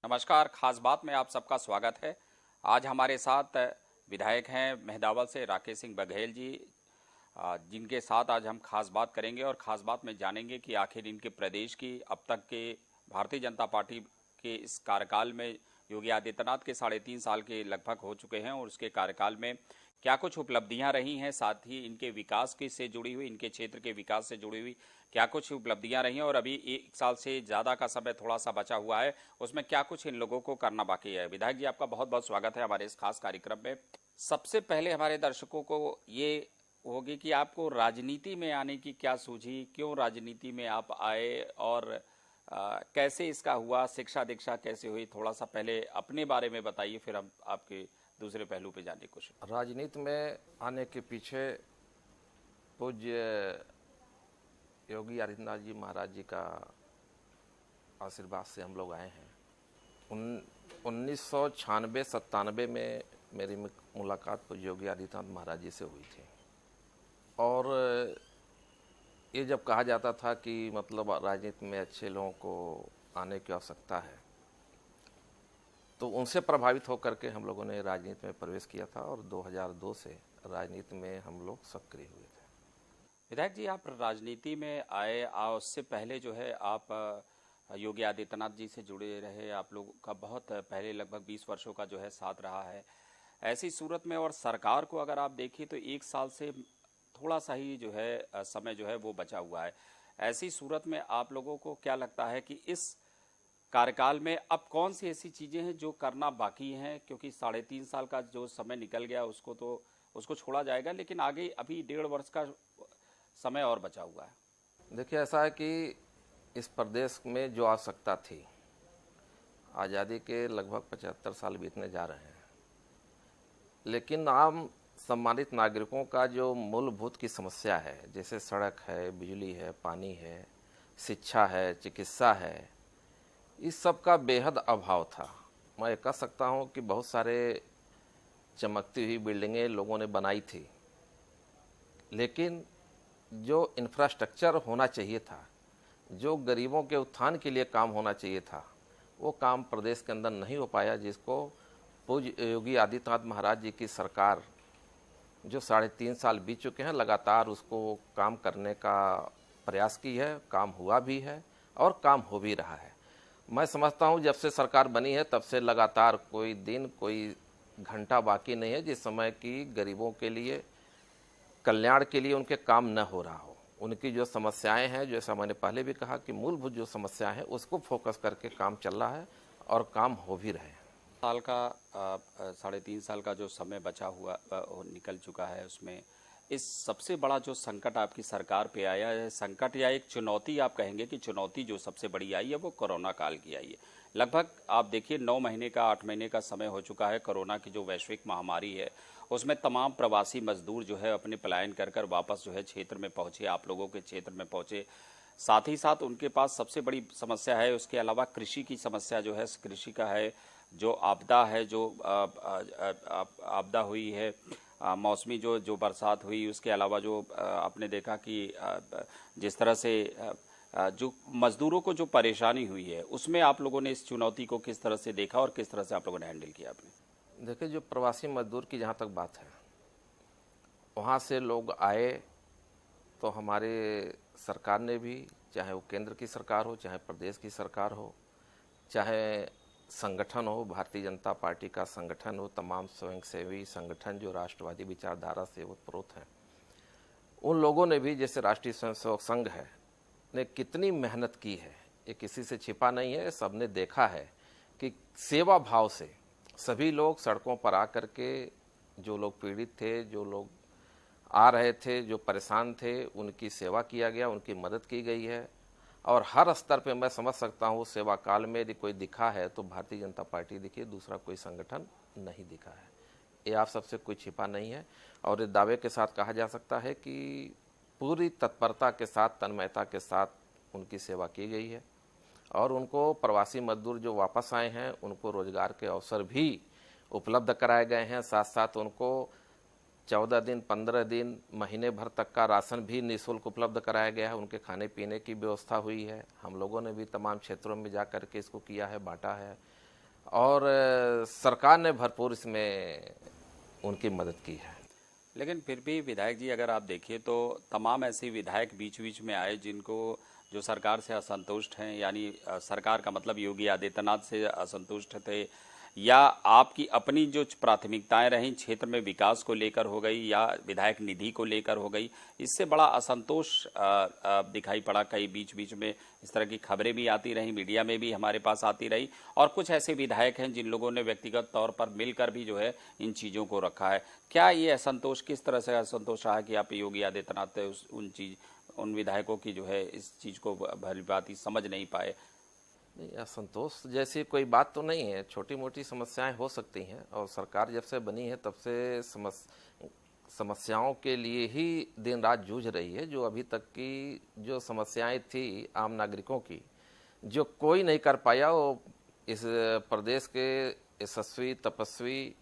नमस्कार, खास बात में आप सबका स्वागत है। आज हमारे साथ विधायक हैं मेहदावल से राकेश सिंह बघेल जी, जिनके साथ आज हम खास बात करेंगे और खास बात में जानेंगे कि आखिर इनके प्रदेश की अब तक के भारतीय जनता पार्टी के इस कार्यकाल में योगी आदित्यनाथ के 3.5 साल के लगभग हो चुके हैं और उसके कार्यकाल में क्या कुछ उपलब्धियां रही हैं, साथ ही इनके विकास की से जुड़ी हुई, इनके क्षेत्र के विकास से जुड़ी हुई क्या कुछ उपलब्धियां रही हैं और अभी 1 साल से ज़्यादा का समय थोड़ा सा बचा हुआ है, उसमें क्या कुछ इन लोगों को करना बाकी है। विधायक जी, आपका बहुत बहुत स्वागत है हमारे इस खास कार्यक्रम में। सबसे पहले हमारे दर्शकों को ये होगी कि आपको राजनीति में आने की क्या सूझी, क्यों राजनीति में आप आए और कैसे इसका हुआ, शिक्षा दीक्षा कैसे हुई, थोड़ा सा पहले अपने बारे में बताइए, फिर हम आपके दूसरे पहलू पे जाने की कोशिश। राजनीति में आने के पीछे पूज्य योगी आदित्यनाथ जी महाराज जी का आशीर्वाद से हम लोग आए हैं। 1996-97 में मेरी मुलाकात पूज्य योगी आदित्यनाथ महाराज जी से हुई थी और ये जब कहा जाता था कि मतलब राजनीति में अच्छे लोगों को आने की आवश्यकता है, तो उनसे प्रभावित होकर के हम लोगों ने राजनीति में प्रवेश किया था और 2002 से राजनीति में हम लोग सक्रिय हुए थे। विधायक जी, आप राजनीति में आए और उससे पहले जो है आप योगी आदित्यनाथ जी से जुड़े रहे, आप लोग का बहुत पहले लगभग 20 वर्षों का जो है साथ रहा है। ऐसी सूरत में और सरकार को अगर आप देखिए तो 1 साल से थोड़ा सा ही जो है समय जो है वो बचा हुआ है। ऐसी सूरत में आप लोगों को क्या लगता है कि इस कार्यकाल में अब कौन सी ऐसी चीजें हैं जो करना बाकी हैं, क्योंकि 3.5 साल का जो समय निकल गया उसको छोड़ा जाएगा, लेकिन आगे अभी 1.5 वर्ष का समय और बचा हुआ है। देखिए, ऐसा है कि इस प्रदेश में जो आवश्यकता थी, आज़ादी के लगभग 75 साल बीतने जा रहे हैं, लेकिन आम सम्मानित नागरिकों का जो मूलभूत की समस्या है, जैसे सड़क है, बिजली है, पानी है, शिक्षा है, चिकित्सा है, इस सब का बेहद अभाव था। मैं कह सकता हूँ कि बहुत सारे चमकती हुई बिल्डिंगें लोगों ने बनाई थी, लेकिन जो इंफ्रास्ट्रक्चर होना चाहिए था, जो गरीबों के उत्थान के लिए काम होना चाहिए था, वो काम प्रदेश के अंदर नहीं हो पाया, जिसको पूज्य योगी आदित्यनाथ महाराज जी की सरकार जो 3.5 साल बीत चुके हैं, लगातार उसको काम करने का प्रयास की है। काम हुआ भी है और काम हो भी रहा है। मैं समझता हूँ जब से सरकार बनी है तब से लगातार कोई दिन, कोई घंटा बाकी नहीं है जिस समय की गरीबों के लिए, कल्याण के लिए उनके काम न हो रहा हो। उनकी जो समस्याएं हैं, जैसा मैंने पहले भी कहा कि मूलभूत जो समस्याएं हैं उसको फोकस करके काम चल रहा है और काम हो भी रहे हैं। 3.5 साल का जो समय बचा हुआ निकल चुका है, उसमें इस सबसे बड़ा जो संकट आपकी सरकार पे आया है, संकट या एक चुनौती आप कहेंगे कि चुनौती जो सबसे बड़ी आई है वो कोरोना काल की आई है। लगभग आप देखिए 9 महीने का 8 महीने का समय हो चुका है। कोरोना की जो वैश्विक महामारी है उसमें तमाम प्रवासी मजदूर जो है अपने पलायन कर कर वापस जो है क्षेत्र में पहुंचे, आप लोगों के क्षेत्र में पहुंचे। साथ ही साथ उनके पास सबसे बड़ी समस्या है, उसके अलावा कृषि की समस्या जो है, कृषि का है जो आपदा है, जो आपदा हुई है, मौसमी जो बरसात हुई, उसके अलावा जो आपने देखा कि जिस तरह से जो मजदूरों को जो परेशानी हुई है, उसमें आप लोगों ने इस चुनौती को किस तरह से देखा और किस तरह से आप लोगों ने हैंडल किया आपने? देखिए, जो प्रवासी मजदूर की जहाँ तक बात है, वहाँ से लोग आए तो हमारे सरकार ने भी, चाहे वो केंद्र की सरकार हो, चाहे प्रदेश की सरकार हो, चाहे संगठन हो, भारतीय जनता पार्टी का संगठन हो, तमाम स्वयंसेवी संगठन जो राष्ट्रवादी विचारधारा से ओतप्रोत हैं, उन लोगों ने भी, जैसे राष्ट्रीय स्वयंसेवक संघ है, ने कितनी मेहनत की है, ये किसी से छिपा नहीं है। सबने देखा है कि सेवा भाव से सभी लोग सड़कों पर आकर के, जो लोग पीड़ित थे, जो लोग आ रहे थे, जो परेशान थे, उनकी सेवा किया गया, उनकी मदद की गई है। और हर स्तर पे मैं समझ सकता हूँ सेवा काल में यदि कोई दिखा है तो भारतीय जनता पार्टी दिखी, दूसरा कोई संगठन नहीं दिखा है। ये आप सबसे कोई छिपा नहीं है और ये दावे के साथ कहा जा सकता है कि पूरी तत्परता के साथ, तन्मयता के साथ उनकी सेवा की गई है। और उनको, प्रवासी मजदूर जो वापस आए हैं, उनको रोजगार के अवसर भी उपलब्ध कराए गए हैं। साथ साथ उनको 14 दिन, 15 दिन, महीने भर तक का राशन भी निःशुल्क उपलब्ध कराया गया है। उनके खाने पीने की व्यवस्था हुई है। हम लोगों ने भी तमाम क्षेत्रों में जा कर के इसको किया है, बांटा है। और सरकार ने भरपूर इसमें उनकी मदद की है। लेकिन फिर भी विधायक जी अगर आप देखिए तो तमाम ऐसे विधायक बीच बीच में आए जिनको जो सरकार से असंतुष्ट हैं, यानी सरकार का मतलब योगी आदित्यनाथ से असंतुष्ट थे, या आपकी अपनी जो प्राथमिकताएं रहीं क्षेत्र में विकास को लेकर हो गई या विधायक निधि को लेकर हो गई, इससे बड़ा असंतोष दिखाई पड़ा। कई बीच बीच में इस तरह की खबरें भी आती रहीं, मीडिया में भी हमारे पास आती रही, और कुछ ऐसे विधायक हैं जिन लोगों ने व्यक्तिगत तौर पर मिलकर भी जो है इन चीज़ों को रखा है। क्या ये असंतोष, किस तरह से असंतोष रहा कि आप योगी आदित्यनाथ उन विधायकों की जो है इस चीज़ को भली भांति समझ नहीं पाए? नहीं, असंतोष जैसी कोई बात तो नहीं है, छोटी मोटी समस्याएं हो सकती हैं, और सरकार जब से बनी है तब से समस्याओं के लिए ही दिन रात जूझ रही है। जो अभी तक की जो समस्याएं थी आम नागरिकों की, जो कोई नहीं कर पाया, वो इस प्रदेश के यशस्वी तपस्वी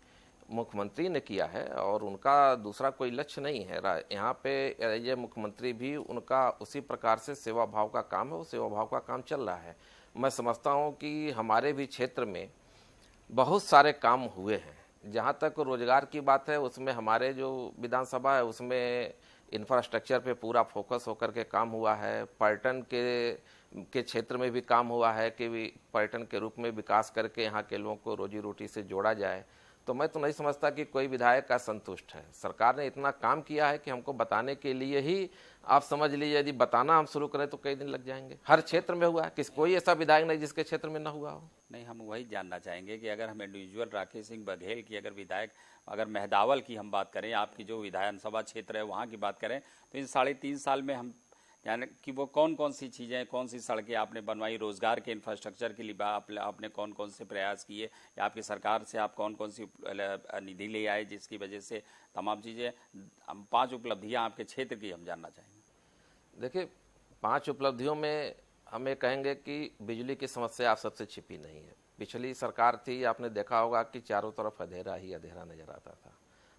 मुख्यमंत्री ने किया है, और उनका दूसरा कोई लक्ष्य नहीं है। यहाँ पे ये मुख्यमंत्री भी उनका उसी प्रकार से सेवा भाव का काम है, वो सेवा भाव का काम चल रहा है। मैं समझता हूँ कि हमारे भी क्षेत्र में बहुत सारे काम हुए हैं। जहाँ तक रोजगार की बात है, उसमें हमारे जो विधानसभा है उसमें इंफ्रास्ट्रक्चर पे पूरा फोकस होकर के काम हुआ है। पर्यटन के क्षेत्र में भी काम हुआ है कि पर्यटन के रूप में विकास करके यहाँ के लोगों को रोजी रोटी से जोड़ा जाए। तो मैं तो नहीं समझता कि कोई विधायक का संतुष्ट है। सरकार ने इतना काम किया है कि हमको बताने के लिए ही, आप समझ लीजिए, यदि बताना हम शुरू करें तो कई दिन लग जाएंगे। हर क्षेत्र में हुआ है, कोई ऐसा विधायक नहीं जिसके क्षेत्र में ना हुआ हो। नहीं, हम वही जानना चाहेंगे कि अगर हम इंडिविजुअल राकेश सिंह बघेल की अगर विधायक, अगर मेहदावल की हम बात करें, आपकी जो विधानसभा क्षेत्र है वहाँ की बात करें, तो इन 3.5 साल में हम यानी कि वो कौन कौन सी चीज़ें, कौन सी सड़कें आपने बनवाई, रोजगार के इंफ्रास्ट्रक्चर के लिए आपने कौन कौन से प्रयास किए, या आपकी सरकार से आप कौन कौन सी निधि ले आए जिसकी वजह से तमाम चीज़ें, 5 उपलब्धियां आपके क्षेत्र की हम जानना चाहेंगे। देखिए, 5 उपलब्धियों में हम ये कहेंगे कि बिजली की समस्या आप सबसे छिपी नहीं है। पिछली सरकार थी, आपने देखा होगा कि चारों तरफ अंधेरा ही अंधेरा नजर आता था।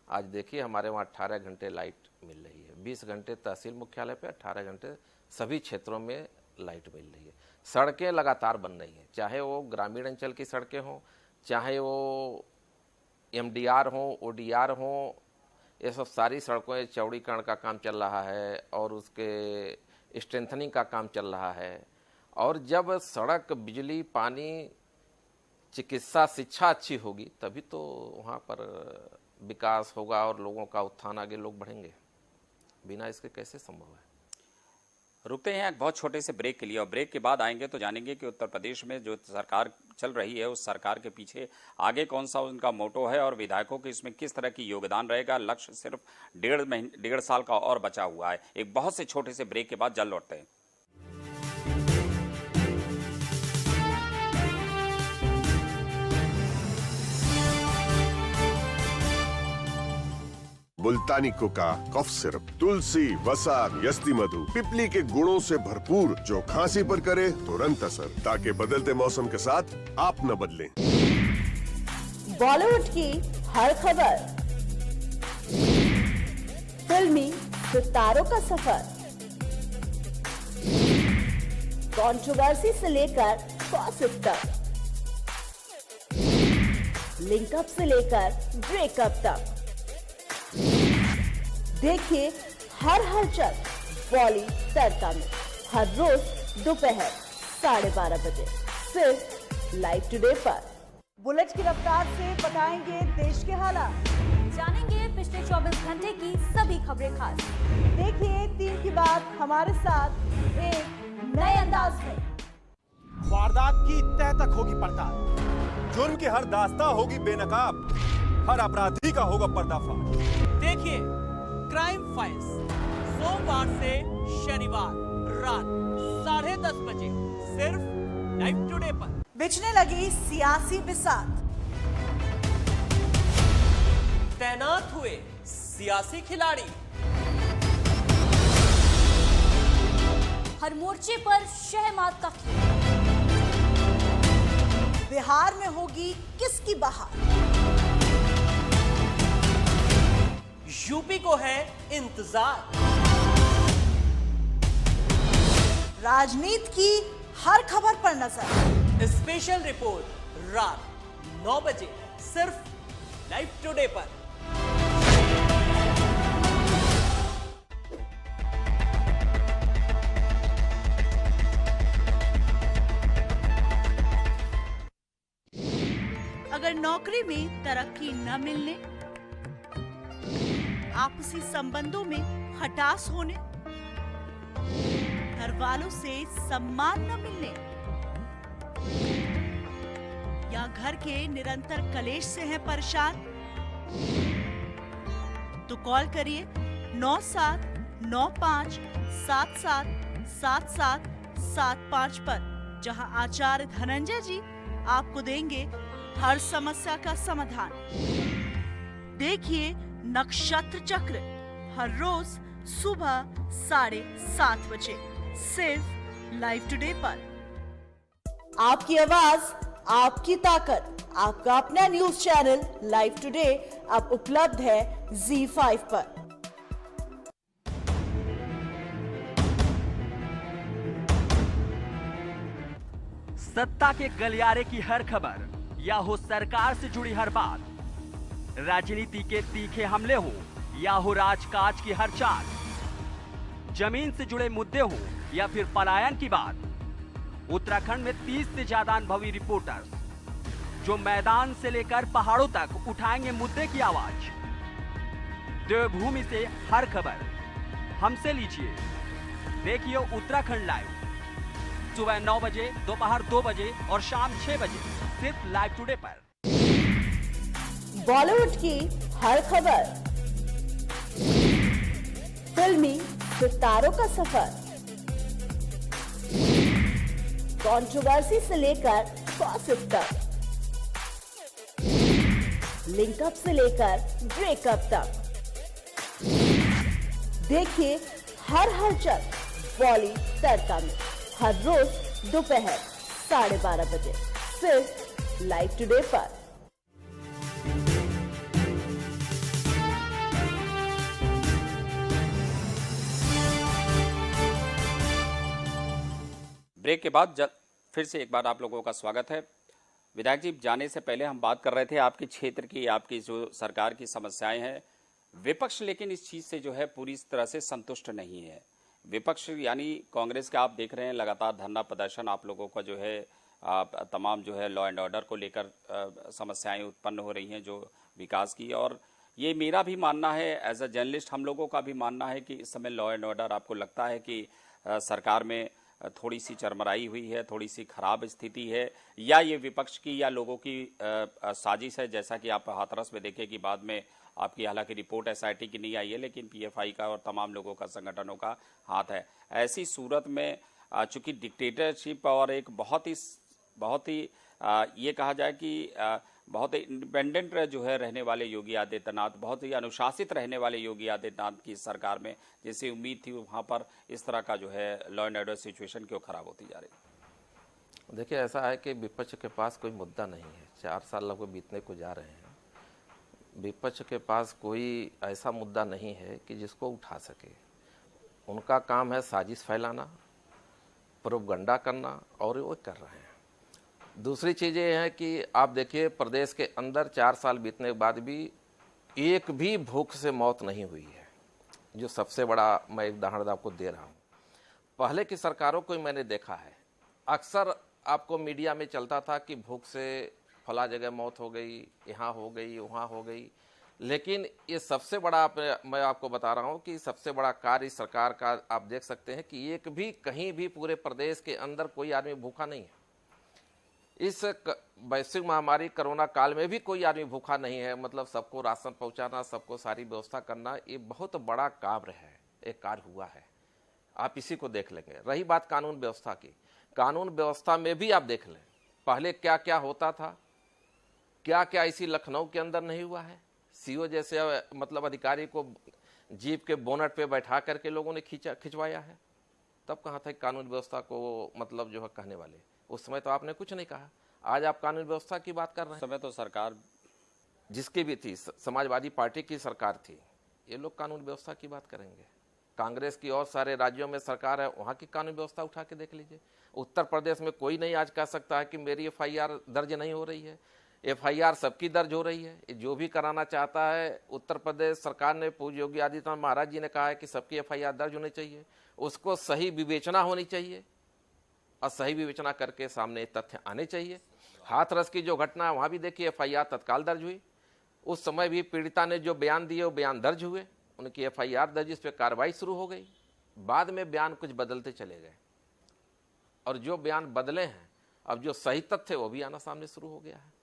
आज देखिए हमारे वहाँ 18 घंटे लाइट मिल रही है, 20 घंटे तहसील मुख्यालय पे, 18 घंटे सभी क्षेत्रों में लाइट मिल रही है। सड़कें लगातार बन रही हैं, चाहे वो ग्रामीण अंचल की सड़कें हों, चाहे वो MDR हों, ODR हों, ये सब सारी सड़कों चौड़ीकरण का काम चल रहा है और उसके स्ट्रेंथनिंग का काम चल रहा है। और जब सड़क, बिजली, पानी, चिकित्सा, शिक्षा अच्छी होगी तभी तो वहाँ पर विकास होगा और लोगों का उत्थान, आगे लोग बढ़ेंगे। बिना इसके कैसे संभव है। रुकते हैं एक बहुत छोटे से ब्रेक के लिए, और ब्रेक के बाद आएंगे तो जानेंगे कि उत्तर प्रदेश में जो सरकार चल रही है उस सरकार के पीछे आगे कौन सा उनका मोटो है और विधायकों के इसमें किस तरह की योगदान रहेगा। लक्ष्य सिर्फ 1.5 साल का और बचा हुआ है। एक बहुत से छोटे से ब्रेक के बाद जल्द लौटते हैं। मुल्तानी कोका कफ सिरप, तुलसी, वसा, यस्ती मधु, पिपली के गुणों से भरपूर, जो खांसी पर करे तुरंत असर, ताकि बदलते मौसम के साथ आप न बदलें। बॉलीवुड की हर खबर, फिल्मी सितारों का सफर, कंट्रोवर्सी से लेकर गॉसिप तक, लिंकअप से लेकर ब्रेकअप तक, देखिए हर हलचल बॉली तड़का में हर रोज दोपहर 12:30 बजे सिर्फ लाइव टुडे पर। बुलेट की रफ्तार से बताएंगे देश के हालात, जानेंगे पिछले 24 घंटे की सभी खबरें खास। देखिए 3 की बात हमारे साथ एक नए अंदाज में। वारदात की तह तक होगी पड़ताल, जुर्म की हर दास्तां होगी बेनकाब, हर अपराधी का होगा पर्दाफाश। देखिए क्राइम फाइल्स सोमवार से शनिवार रात 10:30 बजे सिर्फ लाइव टुडे पर। बिछने लगी सियासी बिसात, तैनात हुए सियासी खिलाड़ी, हर मोर्चे पर शहमात का खेल। बिहार में होगी किसकी बहार, यूपी को है इंतजार। राजनीति की हर खबर पर नजर, स्पेशल रिपोर्ट रात 9 बजे सिर्फ लाइव टुडे पर। अगर नौकरी में तरक्की न मिलने, आपसी संबंधों में खटास होने, घर वालों से सम्मान न मिलने या घर के निरंतर कलेश से हैं परेशान, तो कॉल करिए 9795777775 पर, जहां आचार्य धनंजय जी आपको देंगे हर समस्या का समाधान। देखिए नक्षत्र चक्र हर रोज सुबह 7:30 बजे सिर्फ लाइव टुडे पर। आपकी आवाज, आपकी ताकत, आपका अपना न्यूज चैनल लाइव टुडे अब उपलब्ध है ZEE5 पर। सत्ता के गलियारे की हर खबर या हो सरकार से जुड़ी हर बात, राजनीति के तीखे हमले हो या हो राजकाज की हर चाल, जमीन से जुड़े मुद्दे हो या फिर पलायन की बात, उत्तराखंड में 30 से ज्यादा अनुभवी रिपोर्टर्स जो मैदान से लेकर पहाड़ों तक उठाएंगे मुद्दे की आवाज। देवभूमि से हर खबर हमसे लीजिए। देखिए उत्तराखंड लाइव सुबह 9 बजे, दोपहर 2 बजे और शाम 6 बजे सिर्फ लाइव टुडे पर। बॉलीवुड की हर खबर, फिल्मी सितारों का सफर, कंट्रोवर्सी से लेकर गॉसिप तक, लिंकअप से लेकर ब्रेकअप तक, देखिए हर हलचल बॉली तड़का में हर रोज दोपहर 12:30 बजे सिर्फ लाइव टुडे पर। ब्रेक के बाद फिर से एक बार आप लोगों का स्वागत है। विधायक जी, जाने से पहले हम बात कर रहे थे आपके क्षेत्र की, आपकी जो सरकार की समस्याएं हैं। विपक्ष लेकिन इस चीज से जो है पूरी तरह से संतुष्ट नहीं है। विपक्ष यानी कांग्रेस का आप देख रहे हैं लगातार धरना प्रदर्शन, आप लोगों का जो है तमाम जो है लॉ एंड ऑर्डर को लेकर समस्याएं उत्पन्न हो रही हैं जो विकास की। और ये मेरा भी मानना है, एज अ जर्नलिस्ट हम लोगों का भी मानना है कि इस समय लॉ एंड ऑर्डर आपको लगता है कि सरकार में थोड़ी सी चरमराई हुई है, थोड़ी सी खराब स्थिति है, या ये विपक्ष की या लोगों की साजिश है। जैसा कि आप हाथरस में देखें कि बाद में आपकी हालांकि रिपोर्ट SIT की नहीं आई है, लेकिन PFI का और तमाम लोगों का संगठनों का हाथ है। ऐसी सूरत में चूंकि डिक्टेटरशिप और एक बहुत ही ये कहा जाए कि बहुत ही इंडिपेंडेंट जो है रहने वाले योगी आदित्यनाथ, बहुत ही अनुशासित रहने वाले योगी आदित्यनाथ की सरकार में जैसी उम्मीद थी वहाँ पर इस तरह का जो है लॉ एंड ऑर्डर सिचुएशन क्यों खराब होती जा रही? देखिए ऐसा है कि विपक्ष के पास कोई मुद्दा नहीं है। 4 साल लगभग बीतने को जा रहे हैं, विपक्ष के पास कोई ऐसा मुद्दा नहीं है कि जिसको उठा सके। उनका काम है साजिश फैलाना, प्रोपगंडा करना, और वो कर रहे हैं। दूसरी चीज़ ये है कि आप देखिए प्रदेश के अंदर 4 साल बीतने के बाद भी एक भी भूख से मौत नहीं हुई है, जो सबसे बड़ा मैं एक उदाहरण आपको दे रहा हूँ। पहले की सरकारों को मैंने देखा है, अक्सर आपको मीडिया में चलता था कि भूख से फला जगह मौत हो गई, यहाँ हो गई, वहाँ हो गई, लेकिन ये सबसे बड़ा मैं आपको बता रहा हूँ कि सबसे बड़ा कार्य सरकार का आप देख सकते हैं कि एक भी कहीं भी पूरे प्रदेश के अंदर कोई आदमी भूखा नहीं है। इस वैश्विक महामारी कोरोना काल में भी कोई आदमी भूखा नहीं है। मतलब सबको राशन पहुंचाना, सबको सारी व्यवस्था करना, ये बहुत बड़ा कार्य है, एक कार्य हुआ है। आप इसी को देख लेंगे। रही बात कानून व्यवस्था की, कानून व्यवस्था में भी आप देख लें पहले क्या क्या होता था, क्या क्या इसी लखनऊ के अंदर नहीं हुआ है। CO जैसे मतलब अधिकारी को जीप के बोनट पे बैठा करके लोगों ने खिंचवाया है। तब कहाँ था कानून व्यवस्था को मतलब जो है कहने वाले, उस समय तो आपने कुछ नहीं कहा। आज आप कानून व्यवस्था की बात कर रहे हैं। उस समय तो सरकार जिसकी भी थी, समाजवादी पार्टी की सरकार थी, ये लोग कानून व्यवस्था की बात करेंगे। कांग्रेस की और सारे राज्यों में सरकार है, वहाँ की कानून व्यवस्था उठा के देख लीजिए। उत्तर प्रदेश में कोई नहीं आज कह सकता है कि मेरी FIR दर्ज नहीं हो रही है। FIR सबकी दर्ज हो रही है। जो भी कराना चाहता है, उत्तर प्रदेश सरकार ने, पूज्य योगी आदित्यनाथ महाराज जी ने कहा है कि सबकी FIR दर्ज होनी चाहिए, उसको सही विवेचना होनी चाहिए और सही विवेचना करके सामने तथ्य आने चाहिए। हाथरस की जो घटना है वहां भी देखिए FIR तत्काल दर्ज हुई, उस समय भी पीड़िता ने जो बयान दिए वो बयान दर्ज हुए, उनकी FIR दर्ज, इस पर कार्रवाई शुरू हो गई। बाद में बयान कुछ बदलते चले गए और जो बयान बदले हैं, अब जो सही तथ्य वो भी आना सामने शुरू हो गया है।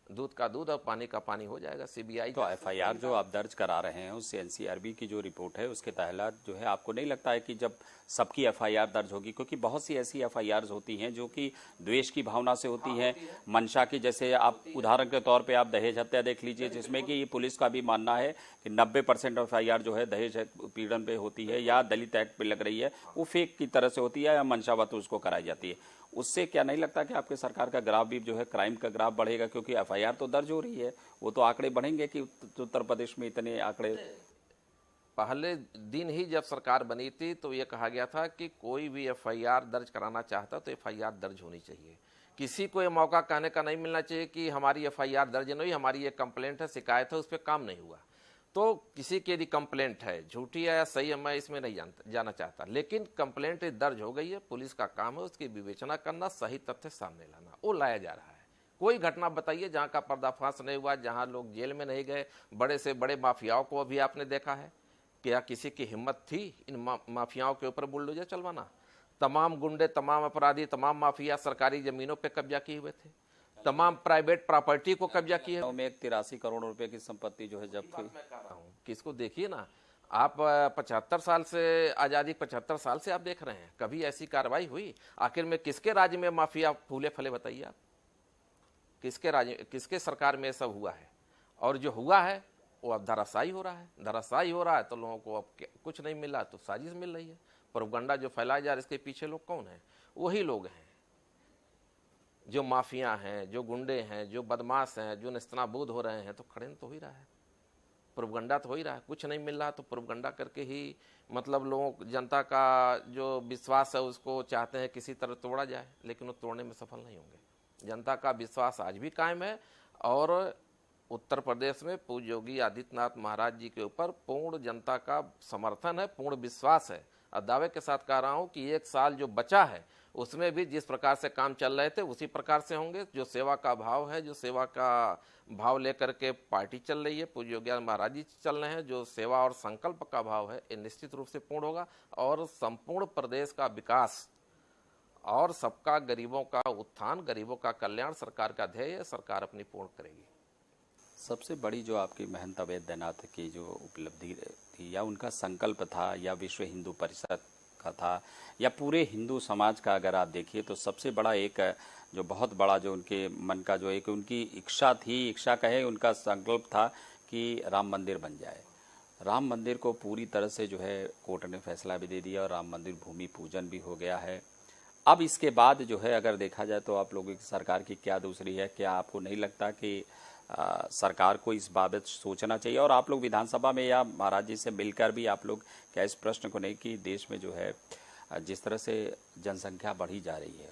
दूध का दूध और पानी का पानी हो जाएगा। CBI तो FIR जो आप दर्ज करा रहे हैं उससे NCRB की जो रिपोर्ट है उसके तहत जो है, आपको नहीं लगता है कि जब सबकी FIR दर्ज होगी, क्योंकि बहुत सी ऐसी FIRs होती हैं जो कि द्वेष की भावना से होती हैं, मंशा की, जैसे आप उदाहरण के तौर पे आप दहेज हत्या देख लीजिए, जिसमें कि पुलिस का भी मानना है कि 90% FIR जो है दहेज पीड़न पे होती है या दलित एक्ट पे लग रही है, वो फेक की तरह से होती है या मंशावत उसको कराई जाती है। उससे क्या नहीं लगता कि आपके सरकार का ग्राफ भी जो है, क्राइम का ग्राफ बढ़ेगा? क्योंकि FIR तो दर्ज हो रही है, वो तो आंकड़े बढ़ेंगे कि उत्तर प्रदेश में इतने आंकड़े। पहले दिन ही जब सरकार बनी थी तो ये कहा गया था कि कोई भी FIR दर्ज कराना चाहता तो FIR दर्ज होनी चाहिए। किसी को ये मौका कहने का नहीं मिलना चाहिए कि हमारी FIR दर्ज नहीं हुई, हमारी ये कंप्लेंट है, शिकायत है, उस पर काम नहीं हुआ। तो किसी की यदि कंप्लेंट है, झूठी है या सही है, मैं इसमें नहीं जाना चाहता, लेकिन कंप्लेंट दर्ज हो गई है, पुलिस का काम है उसकी विवेचना करना, सही तथ्य सामने लाना, वो लाया जा रहा है। कोई घटना बताइए जहाँ का पर्दाफाश नहीं हुआ, जहाँ लोग जेल में नहीं गए, बड़े से बड़े माफियाओं को अभी आपने देखा है। क्या किसी की हिम्मत थी इन माफियाओं के ऊपर बुलडोजर चलवाना? तमाम गुंडे, तमाम अपराधी, तमाम माफिया सरकारी जमीनों पे कब्जा किए हुए थे, तमाम प्राइवेट प्रॉपर्टी को कब्जा किए। में 83 करोड़ रुपए की संपत्ति जो है जब्त हुई। किसको देखिए ना आप, 75 साल से आज़ादी, 75 साल से आप देख रहे हैं, कभी ऐसी कार्रवाई हुई? आखिर में किसके राज्य में माफिया फूले फले, बताइए आप? किसके राज्य, किसके सरकार में सब हुआ है? और जो हुआ है वो अब धराशायी हो रहा है। धराशायी हो रहा है तो लोगों को अब कुछ नहीं मिल रहा, तो साजिश मिल रही है। प्रोपगंडा जो फैलाया जा रहा है, इसके पीछे लोग कौन हैं? वही लोग हैं जो माफिया हैं, जो गुंडे हैं, जो बदमाश हैं, जो निस्तेनाबूद हो रहे हैं। तो खड़े तो हो ही रहा है, प्रोपगंडा तो हो ही रहा है। कुछ नहीं मिल रहा तो प्रोपगंडा करके ही मतलब लोगों, जनता का जो विश्वास है उसको चाहते हैं किसी तरह तोड़ा जाए, लेकिन वो तोड़ने में सफल नहीं होंगे। जनता का विश्वास आज भी कायम है और उत्तर प्रदेश में पूज्य योगी आदित्यनाथ महाराज जी के ऊपर पूर्ण जनता का समर्थन है, पूर्ण विश्वास है। और दावे के साथ कह रहा हूं कि 1 साल जो बचा है उसमें भी जिस प्रकार से काम चल रहे थे उसी प्रकार से होंगे। जो सेवा का भाव है, जो सेवा का भाव लेकर के पार्टी चल रही है, पूज्य योगी महाराज जी चल रहे हैं, जो सेवा और संकल्प का भाव है, ये निश्चित रूप से पूर्ण होगा और संपूर्ण प्रदेश का विकास और सबका गरीबों का उत्थान, गरीबों का कल्याण सरकार का ध्येय है, सरकार अपनी पूर्ण करेगी। सबसे बड़ी जो आपकी महंत अवैधनाथ की जो उपलब्धि थी या उनका संकल्प था या विश्व हिंदू परिषद का था या पूरे हिंदू समाज का, अगर आप देखिए तो सबसे बड़ा एक जो बहुत बड़ा जो उनके मन का जो एक उनकी इच्छा थी, इच्छा कहे उनका संकल्प था कि राम मंदिर बन जाए। राम मंदिर को पूरी तरह से जो है कोर्ट ने फैसला भी दे दिया और राम मंदिर भूमि पूजन भी हो गया है। अब इसके बाद जो है अगर देखा जाए तो आप लोगों की सरकार की क्या दूसरी है? क्या आपको नहीं लगता कि सरकार को इस बाबत सोचना चाहिए? और आप लोग विधानसभा में या महाराज जी से मिलकर भी आप लोग क्या इस प्रश्न को नहीं कि देश में जो है जिस तरह से जनसंख्या बढ़ी जा रही है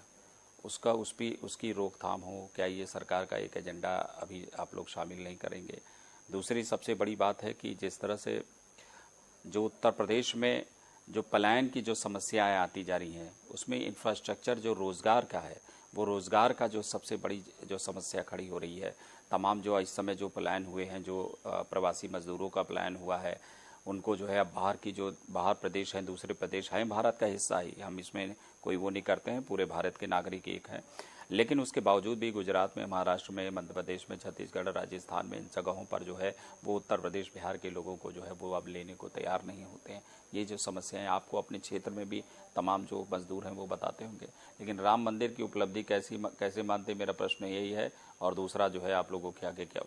उसका उसकी रोकथाम हो, क्या ये सरकार का एक एजेंडा अभी आप लोग शामिल नहीं करेंगे? दूसरी सबसे बड़ी बात है कि जिस तरह से जो उत्तर प्रदेश में जो पलायन की जो समस्याएं आती जा रही हैं उसमें इंफ्रास्ट्रक्चर जो रोज़गार का है, वो रोज़गार का जो सबसे बड़ी जो समस्या खड़ी हो रही है। तमाम जो इस समय जो पलायन हुए हैं, जो प्रवासी मजदूरों का पलायन हुआ है, उनको जो है अब बाहर प्रदेश हैं, दूसरे प्रदेश हैं, भारत का हिस्सा ही, हम इसमें कोई वो नहीं करते हैं, पूरे भारत के नागरिक एक हैं। लेकिन उसके बावजूद भी गुजरात में, महाराष्ट्र में, मध्य प्रदेश में, छत्तीसगढ़, राजस्थान में, इन जगहों पर जो है वो उत्तर प्रदेश, बिहार के लोगों को जो है वो अब लेने को तैयार नहीं होते हैं। ये जो समस्याएं आपको अपने क्षेत्र में भी तमाम जो मजदूर हैं वो बताते होंगे। लेकिन राम मंदिर की उपलब्धि कैसे मानते, मेरा प्रश्न यही है। और दूसरा जो है आप लोगों के आगे क्या?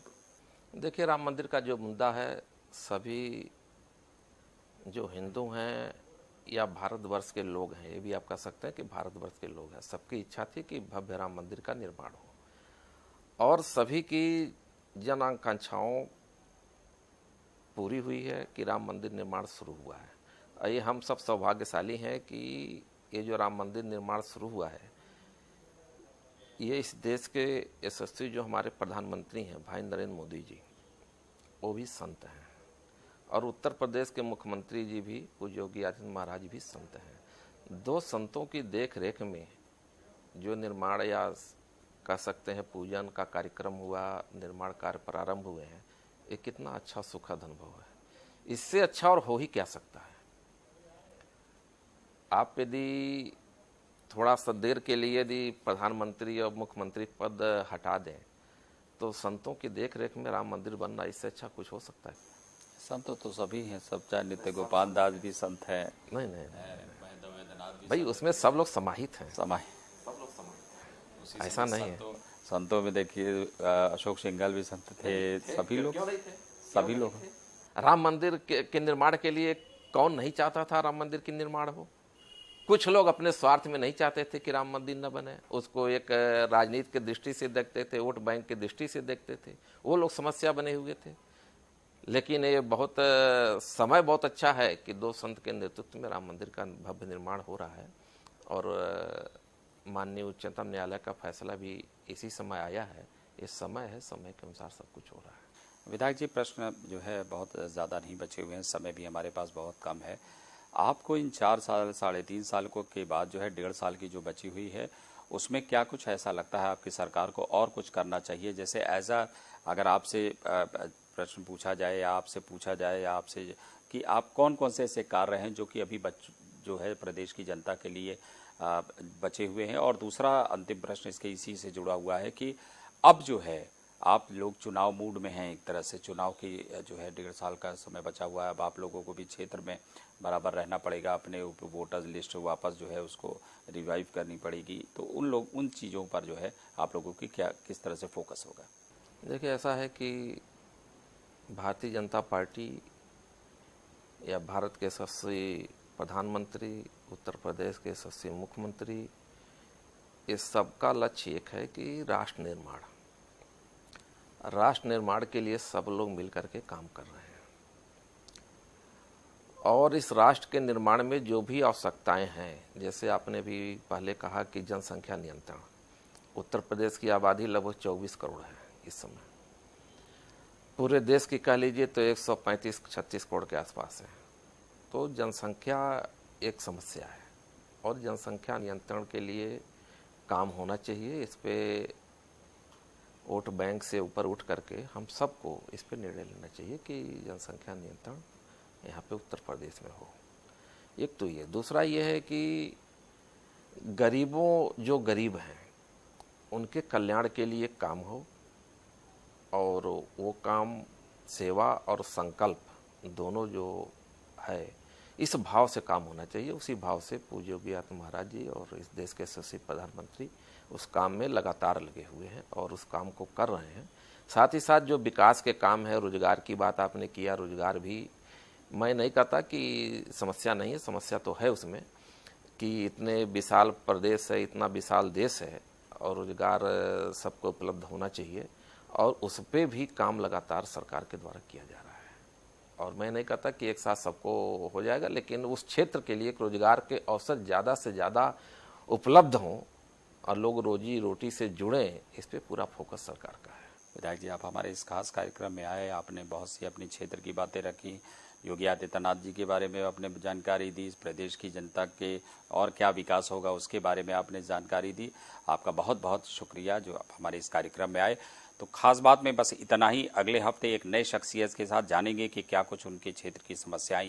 देखिए, राम मंदिर का जो मुद्दा है, सभी जो हिंदू हैं या भारतवर्ष के लोग हैं, ये भी आप कह सकते हैं कि भारतवर्ष के लोग हैं, सबकी इच्छा थी कि भव्य राम मंदिर का निर्माण हो और सभी की जन आकांक्षाओं पूरी हुई है कि राम मंदिर निर्माण शुरू हुआ है। ये हम सब सौभाग्यशाली हैं कि ये जो राम मंदिर निर्माण शुरू हुआ है ये इस देश के यशस्वी जो हमारे प्रधानमंत्री हैं भाई नरेंद्र मोदी जी, वो भी संत हैं, और उत्तर प्रदेश के मुख्यमंत्री जी भी पूज्य योगी आदित्यनाथ महाराज भी संत हैं। दो संतों की देख रेख में जो निर्माण या कह सकते हैं पूजन का कार्यक्रम हुआ, निर्माण कार्य प्रारंभ हुए हैं, ये कितना अच्छा सुखद अनुभव है। इससे अच्छा और हो ही क्या सकता है। आप यदि थोड़ा सा देर के लिए यदि प्रधानमंत्री और मुख्यमंत्री पद हटा दें तो संतों की देख रेख में राम मंदिर बनना, इससे अच्छा कुछ हो सकता है? संत तो सभी हैं, सब, चाहे नित्य गोपाल दास भी संत हैं। नहीं भाई, उसमें सब लोग समाहित हैं। ऐसा नहीं है। संतों में देखिए अशोक सिंघल भी संत थे, सभी लोग। राम मंदिर के निर्माण के लिए कौन नहीं चाहता था राम मंदिर की निर्माण हो? कुछ लोग अपने स्वार्थ में नहीं चाहते थे कि राम मंदिर न बने, उसको एक राजनीति की दृष्टि से देखते थे, वोट बैंक की दृष्टि से देखते थे, वो लोग समस्या बने हुए थे। लेकिन ये बहुत समय बहुत अच्छा है कि दो संत के नेतृत्व में राम मंदिर का भव्य निर्माण हो रहा है, और माननीय उच्चतम न्यायालय का फैसला भी इसी समय आया है। ये समय है, समय के अनुसार सब कुछ हो रहा है। विधायक जी, प्रश्न जो है बहुत ज़्यादा नहीं बचे हुए हैं, समय भी हमारे पास बहुत कम है। आपको इन 4 साल 3.5 साल को के बाद जो है 1.5 साल की जो बची हुई है, उसमें क्या कुछ ऐसा लगता है आपकी सरकार को और कुछ करना चाहिए? जैसे अगर आपसे प्रश्न पूछा जाए या आपसे पूछा जाए या आपसे कि आप कौन कौन से ऐसे कार्य हैं जो कि अभी जो है प्रदेश की जनता के लिए बचे हुए हैं? और दूसरा अंतिम प्रश्न इसके इसी से जुड़ा हुआ है कि अब जो है आप लोग चुनाव मूड में हैं, एक तरह से चुनाव की जो है 1.5 साल का समय बचा हुआ है। अब आप लोगों को भी क्षेत्र में बराबर रहना पड़ेगा, अपने वोटर्स लिस्ट वापस जो है उसको रिवाइव करनी पड़ेगी। तो उन चीज़ों पर जो है आप लोगों की किस तरह से फोकस होगा? देखिए, ऐसा है कि भारतीय जनता पार्टी या भारत के यशस्वी प्रधानमंत्री, उत्तर प्रदेश के यशस्वी मुख्यमंत्री, इस सबका लक्ष्य एक है कि राष्ट्र निर्माण के लिए सब लोग मिलकर के काम कर रहे हैं। और इस राष्ट्र के निर्माण में जो भी आवश्यकताएं हैं, जैसे आपने भी पहले कहा कि जनसंख्या नियंत्रण, उत्तर प्रदेश की आबादी लगभग 24 करोड़ है इस समय। पूरे देश की कह लीजिए तो 135-36 करोड़ के आसपास है। तो जनसंख्या एक समस्या है, और जनसंख्या नियंत्रण के लिए काम होना चाहिए। इस पे वोट बैंक से ऊपर उठ करके हम सबको इस पे निर्णय लेना चाहिए कि जनसंख्या नियंत्रण यहाँ पे उत्तर प्रदेश में हो। एक तो ये, दूसरा ये है कि जो गरीब हैं उनके कल्याण के लिए काम हो, और वो काम सेवा और संकल्प दोनों जो है इस भाव से काम होना चाहिए। उसी भाव से पूज्य योगी आदित्यनाथ महाराज जी और इस देश के यशस्वी प्रधानमंत्री उस काम में लगातार लगे हुए हैं और उस काम को कर रहे हैं। साथ ही साथ जो विकास के काम है, रोजगार की बात आपने किया, रोजगार भी मैं नहीं कहता कि समस्या नहीं है, समस्या तो है उसमें कि इतने विशाल प्रदेश है, इतना विशाल देश है, और रोजगार सबको उपलब्ध होना चाहिए, और उस पर भी काम लगातार सरकार के द्वारा किया जा रहा है। और मैं नहीं कहता कि एक साथ सबको हो जाएगा, लेकिन उस क्षेत्र के लिए रोजगार के अवसर ज़्यादा से ज़्यादा उपलब्ध हों और लोग रोजी रोटी से जुड़ें, इस पर पूरा फोकस सरकार का है। विधायक जी, आप हमारे इस खास कार्यक्रम में आए, आपने बहुत सी अपनी क्षेत्र की बातें रखी, योगी आदित्यनाथ जी के बारे में आपने जानकारी दी, इस प्रदेश की जनता के और क्या विकास होगा उसके बारे में आपने जानकारी दी। आपका बहुत बहुत शुक्रिया जो आप हमारे इस कार्यक्रम में आए। तो खास बात में बस इतना ही। अगले हफ्ते एक नए शख्सियत के साथ जानेंगे कि क्या कुछ उनके क्षेत्र की समस्याएं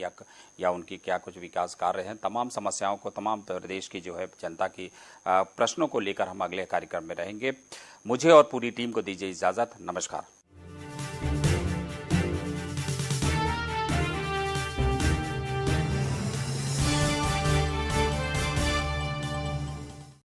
या उनकी क्या कुछ विकास कार्य हैं। तमाम समस्याओं को, तमाम प्रदेश की जो है जनता की प्रश्नों को लेकर हम अगले कार्यक्रम में रहेंगे। मुझे और पूरी टीम को दीजिए इजाज़त। नमस्कार।